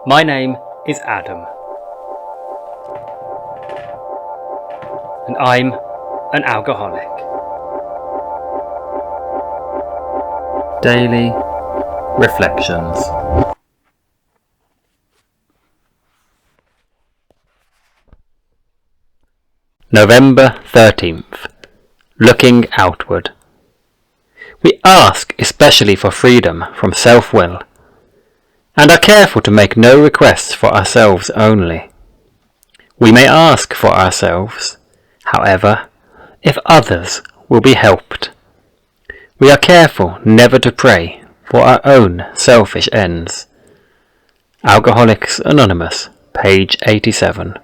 My name is Adam, and I'm an alcoholic. Daily Reflections. November 13th. Looking outward. We ask especially for freedom from self-will, and are careful to make no requests for ourselves only. We may ask for ourselves, however, if others will be helped. We are careful never to pray for our own selfish ends. Alcoholics Anonymous, page 87.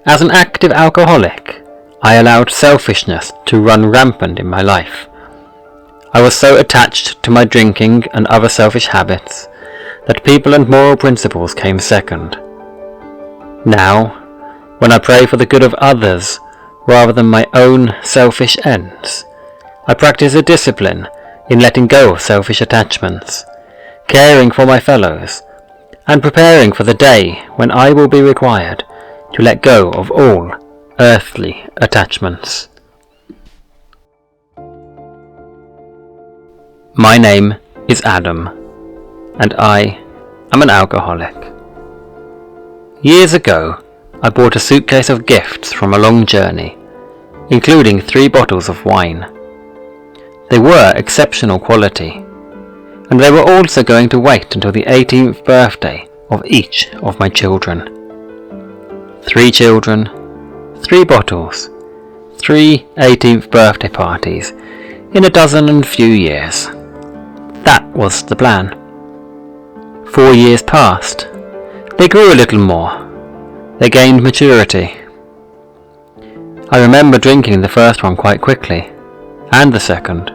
As an active alcoholic, I allowed selfishness to run rampant in my life. I was so attached to my drinking and other selfish habits that people and moral principles came second. Now, when I pray for the good of others rather than my own selfish ends, I practice a discipline in letting go of selfish attachments, caring for my fellows, and preparing for the day when I will be required to let go of all earthly attachments. My name is Adam, and I am an alcoholic. Years ago, I bought a suitcase of gifts from a long journey, including 3 bottles of wine. They were exceptional quality, and they were also going to wait until the 18th birthday of each of my children. 3 children, 3 bottles, 3 18th birthday parties in a dozen and few years. That was the plan. 4 years passed. They grew a little more. They gained maturity. I remember drinking the first one quite quickly, and the second.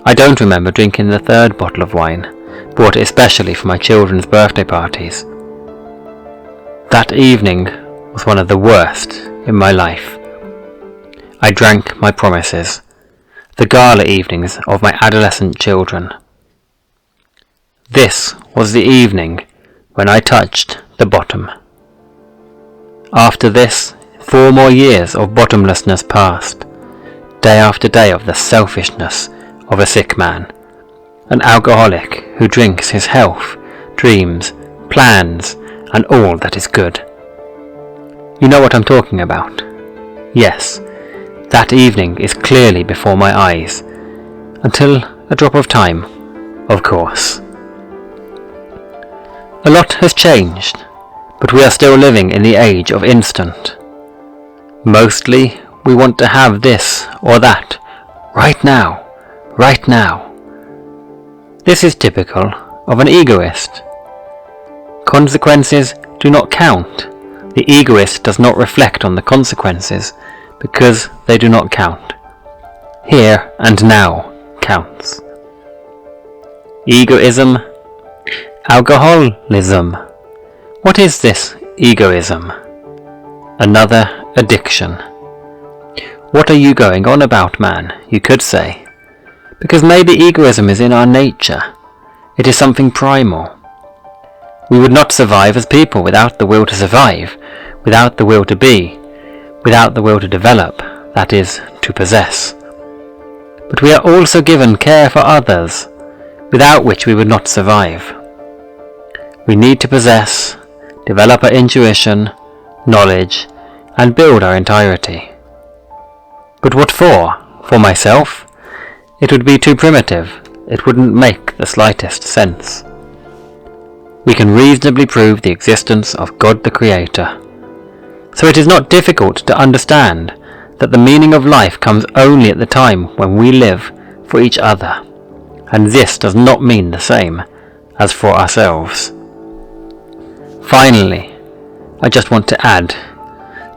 I don't remember drinking the 3rd bottle of wine, bought especially for my children's birthday parties. That evening was one of the worst in my life. I drank my promises, the gala evenings of my adolescent children. This was the evening when I touched the bottom. After this, 4 more years of bottomlessness passed, day after day of the selfishness of a sick man, an alcoholic who drinks his health, dreams, plans, and all that is good. You know what I'm talking about? Yes, that evening is clearly before my eyes, until a drop of time, of course. A lot has changed, but we are still living in the age of instant. Mostly, we want to have this or that, right now, right now. This is typical of an egoist. Consequences do not count. The egoist does not reflect on the consequences because they do not count. Here and now counts. Egoism, alcoholism. What is this egoism? Another addiction. What are you going on about, man, you could say? Because maybe egoism is in our nature. It is something primal. We would not survive as people without the will to survive, without the will to be, without the will to develop, that is, to possess. But we are also given care for others, without which we would not survive. We need to possess, develop our intuition, knowledge, and build our entirety. But what for? For myself? It would be too primitive. It wouldn't make the slightest sense. We can reasonably prove the existence of God the Creator. So it is not difficult to understand that the meaning of life comes only at the time when we live for each other, and this does not mean the same as for ourselves. Finally, I just want to add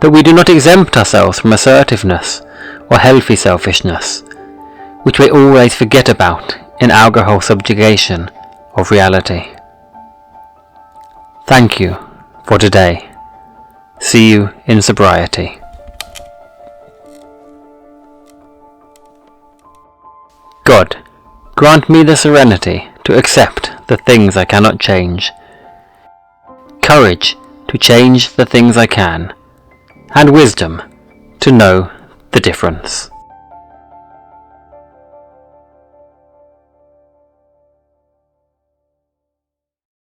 that we do not exempt ourselves from assertiveness or healthy selfishness, which we always forget about in alcohol subjugation of reality. Thank you for today. See you in sobriety. God, grant me the serenity to accept the things I cannot change, courage to change the things I can, and wisdom to know the difference.